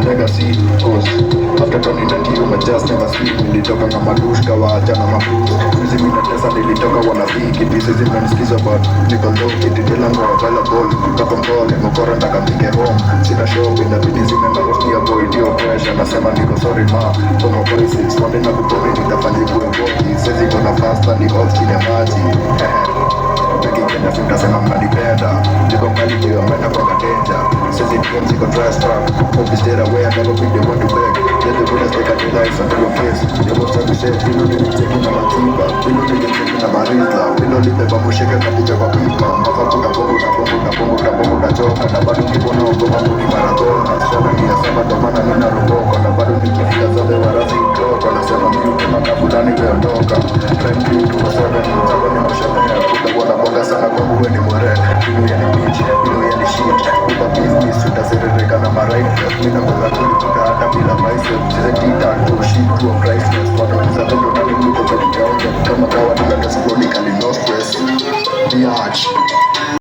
Legacy cause after turning and you my just never speak nilitoka na madushka waacha na mafuzo hizi mimi natesa nilitoka wanafiki pieces zimenisikiza but niko low kid dilango available kapa mbole mkora ndaka mpige home sina show in the video zimemagostia boy dio pressure nasema niko sorry ma tono voices wande na kutomi nitafanya kuwe boki sezi kona faster ni off chini ya maji Kenya sitasema mnanipenda niko mbali juu ya mena kwa danger sezi nikom ziko dry strap hope you stay away and never be the one to beg let the bullets take a new life under your face your most time you say bilo nilicheki na matiba bilo nilicheki na marizla bilo libeba musheke kapicha kwa pipa mafaku na bongo na choka na bado nipo na ugoma mudi marathona shana ni ya saba domana nina roboka na bado nikifika zote warazi utoka nasema miu kema kabulani weondoka trend to 7 mtaba ni mshanea kuta bonga sana kwa uwe ni mwere Binu ya ni bitch, binu ya ni shit Kupa business, utaserereka na maraika Mina kwa tuli kuta hata bila bicep Cheze tita, to shit